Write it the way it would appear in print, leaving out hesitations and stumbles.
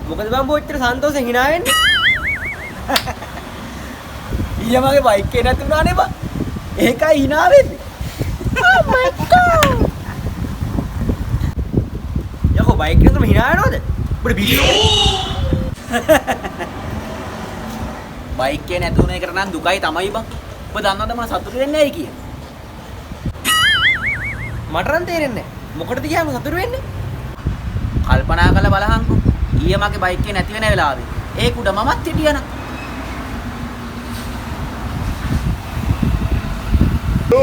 මොකද බං බොච්චර සන්තෝෂෙන් hina වෙන්නේ? ඊයේ මගේ බයික් එකේ නැති වුණානේ බං. ඒකයි hina වෙන්නේ. Oh my god. යකෝ බයික් එකේ තමයි hina වෙනවද? උඹට බිහියෝ. බයික් එකේ නැතුණ එකට නම් දුකයි තමයි බං. ඔබ දන්නවද මම සතුටු වෙන්නේ නැයි කිය. මට නම් තේරෙන්නේ නැහැ. මොකටද ගියාම සතුටු වෙන්නේ? කල්පනා කරලා බලහන්කෝ. ඊයේ මගේ බයික් එකේ නැති වෙන වෙලාවේ ඒක උඩ මමත් හිටියනම්. Oh,